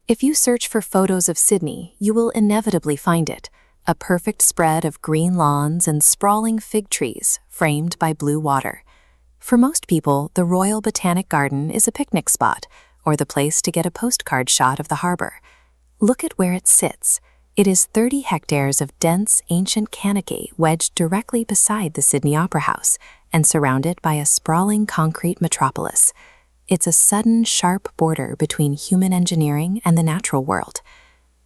If you search for photos of Sydney, you will inevitably find it, a perfect spread of green lawns and sprawling fig trees framed by blue water. For most people, the Royal Botanic Garden is a picnic spot, or the place to get a postcard shot of the harbour. Look at where it sits. It is 30 hectares of dense, ancient canopy wedged directly beside the Sydney Opera House and surrounded by a sprawling concrete metropolis. It's a sudden, sharp border between human engineering and the natural world.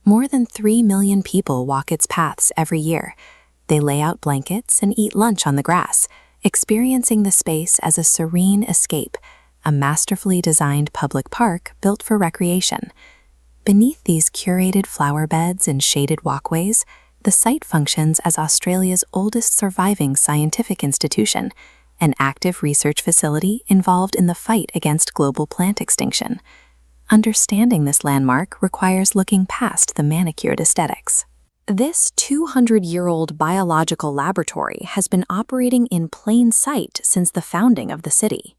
More than 3 million people walk its paths every year. They lay out blankets and eat lunch on the grass, experiencing the space as a serene escape, a masterfully designed public park built for recreation. Beneath these curated flower beds and shaded walkways, the site functions as Australia's oldest surviving scientific institution, an active research facility involved in the fight against global plant extinction. Understanding this landmark requires looking past the manicured aesthetics. This 200-year-old biological laboratory has been operating in plain sight since the founding of the city.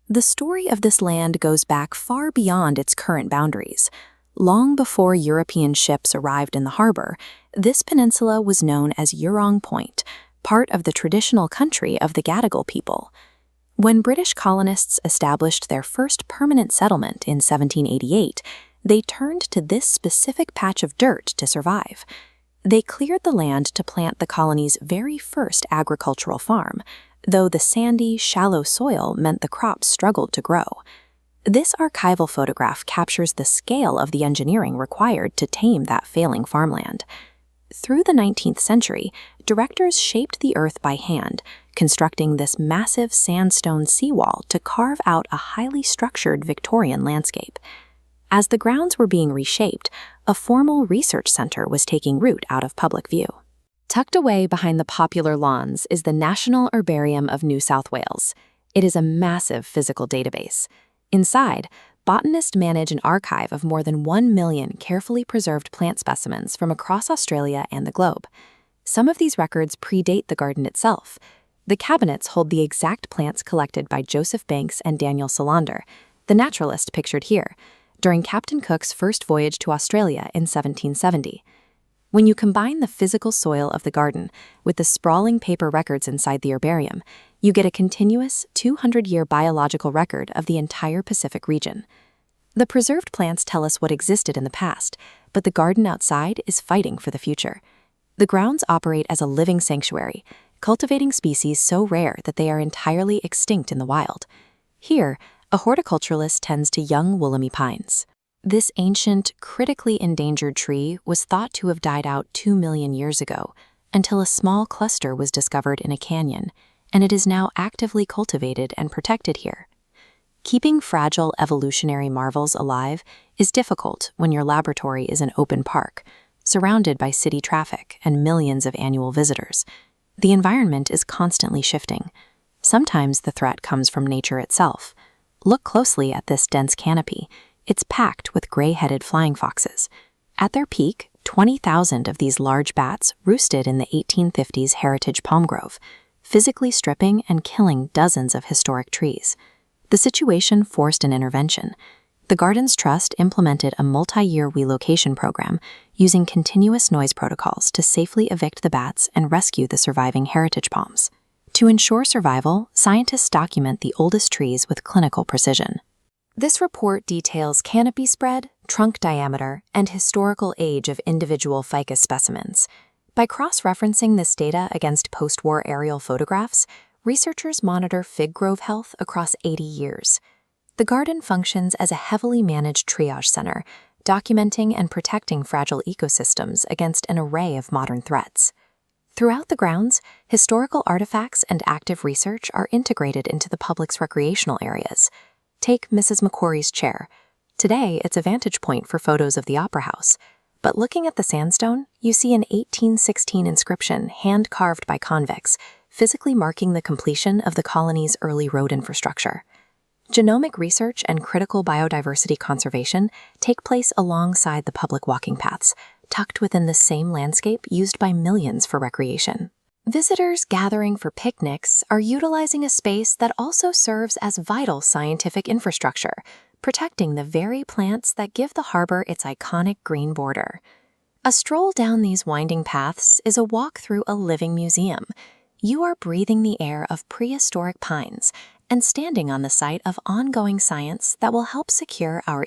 The story of this land goes back far beyond its current boundaries. Long before European ships arrived in the harbour, this peninsula was known as Jurong Point, part of the traditional country of the Gadigal people. When British colonists established their first permanent settlement in 1788, they turned to this specific patch of dirt to survive. They cleared the land to plant the colony's very first agricultural farm, though the sandy, shallow soil meant the crops struggled to grow. This archival photograph captures the scale of the engineering required to tame that failing farmland. Through the 19th century, directors shaped the earth by hand, constructing this massive sandstone seawall to carve out a highly structured Victorian landscape. As the grounds were being reshaped, a formal research center was taking root out of public view. Tucked away behind the popular lawns is the National Herbarium of New South Wales. It is a massive physical database. Inside, botanists manage an archive of more than 1 million carefully preserved plant specimens from across Australia and the globe. Some of these records predate the garden itself. The cabinets hold the exact plants collected by Joseph Banks and Daniel Solander, the naturalist pictured here, during Captain Cook's first voyage to Australia in 1770. When you combine the physical soil of the garden with the sprawling paper records inside the herbarium, you get a continuous 200-year biological record of the entire Pacific region. The preserved plants tell us what existed in the past, but the garden outside is fighting for the future. The grounds operate as a living sanctuary, cultivating species so rare that they are entirely extinct in the wild. Here, a horticulturalist tends to young woolly pines. This ancient, critically endangered tree was thought to have died out 2 million years ago, until a small cluster was discovered in a canyon, and it is now actively cultivated and protected here. Keeping fragile evolutionary marvels alive is difficult when your laboratory is an open park, surrounded by city traffic and millions of annual visitors. The environment is constantly shifting. Sometimes the threat comes from nature itself. Look closely at this dense canopy. It's packed with gray-headed flying foxes. At their peak, 20,000 of these large bats roosted in the 1850s heritage palm grove, physically stripping and killing dozens of historic trees. The situation forced an intervention. The Gardens Trust implemented a multi-year relocation program using continuous noise protocols to safely evict the bats and rescue the surviving heritage palms. To ensure survival, scientists document the oldest trees with clinical precision. This report details canopy spread, trunk diameter, and historical age of individual ficus specimens. By cross-referencing this data against post-war aerial photographs, researchers monitor fig grove health across 80 years. The garden functions as a heavily managed triage center, documenting and protecting fragile ecosystems against an array of modern threats. Throughout the grounds, historical artifacts and active research are integrated into the public's recreational areas. Take Mrs. Macquarie's chair. Today, it's a vantage point for photos of the Opera House. But looking at the sandstone, you see an 1816 inscription hand-carved by convicts, physically marking the completion of the colony's early road infrastructure. Genomic research and critical biodiversity conservation take place alongside the public walking paths, tucked within the same landscape used by millions for recreation. Visitors gathering for picnics are utilizing a space that also serves as vital scientific infrastructure, protecting the very plants that give the harbor its iconic green border. A stroll down these winding paths is a walk through a living museum. You are breathing the air of prehistoric pines and standing on the site of ongoing science that will help secure our